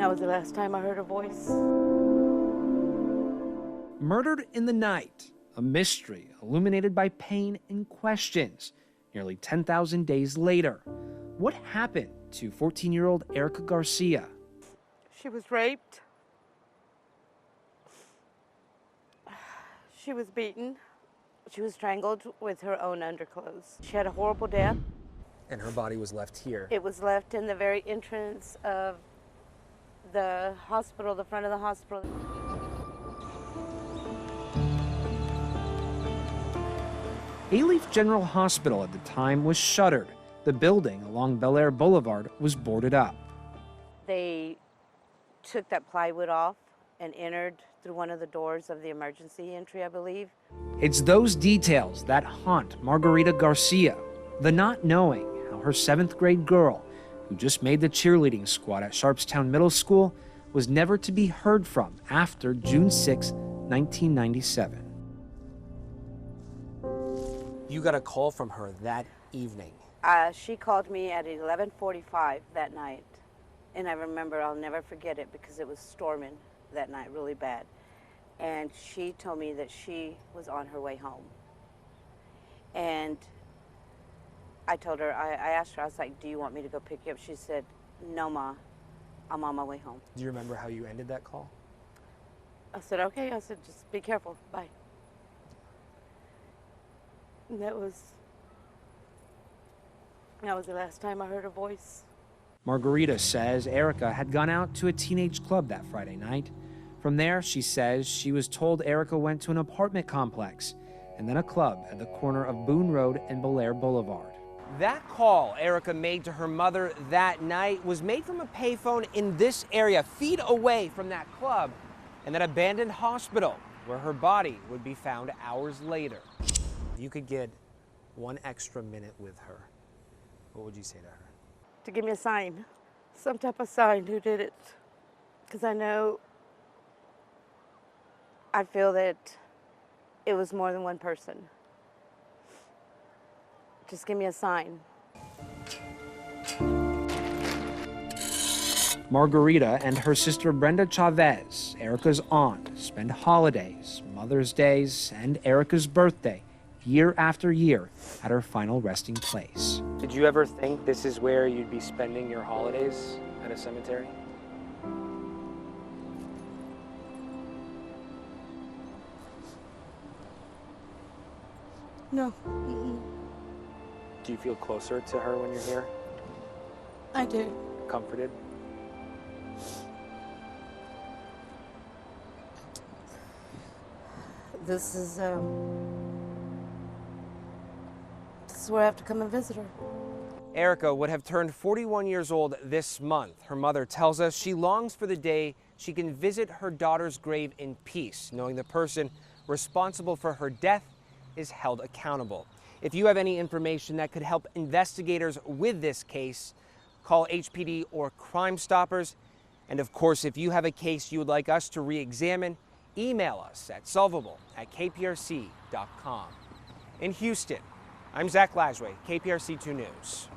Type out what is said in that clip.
That was the last time I heard her voice. Murdered in the night, a mystery illuminated by pain and questions. Nearly 10,000 days later, what happened to 14-year-old Erica Garcia? She was raped. She was beaten. She was strangled with her own underclothes. She had a horrible death. And her body was left here. It was left in the very entrance of the hospital, the front of the hospital. Alief General Hospital at the time was shuttered. The building along Bel Air Boulevard was boarded up. They took that plywood off and entered through one of the doors of the emergency entry, I believe. It's those details that haunt Margarita Garcia, the not knowing how her 7th grade girl, who just made the cheerleading squad at Sharpstown Middle School, was never to be heard from after June 6, 1997. You got a call from her that evening. She called me at 11:45 that night. And I remember, I'll never forget it because it was storming that night really bad. And she told me that she was on her way home. And I told her, I asked her, I was like, do you want me to go pick you up? She said, no, Ma, I'm on my way home. Do you remember how you ended that call? I said, okay. I said, just be careful. Bye. And that was the last time I heard her voice. Margarita says Erica had gone out to a teenage club that Friday night. From there, she says she was told Erica went to an apartment complex and then a club at the corner of Boone Road and Bel Air Boulevard. That call Erica made to her mother that night was made from a payphone in this area, feet away from that club and that abandoned hospital where her body would be found hours later. If you could get one extra minute with her, what would you say to her? To give me a sign, some type of sign who did it. Because I feel that it was more than one person. Just give me a sign. Margarita and her sister Brenda Chavez, Erica's aunt, spend holidays, Mother's Days, and Erica's birthday year after year at her final resting place. Did you ever think this is where you'd be spending your holidays, at a cemetery? No. Mm-mm. Do you feel closer to her when you're here? I do. Comforted? This is where I have to come and visit her. Erica would have turned 41 years old this month. Her mother tells us she longs for the day she can visit her daughter's grave in peace, knowing the person responsible for her death is held accountable. If you have any information that could help investigators with this case, call HPD or Crime Stoppers. And of course, if you have a case you would like us to re-examine, email us at solvable@kprc.com. In Houston, I'm Zach Lajwe, KPRC 2 News.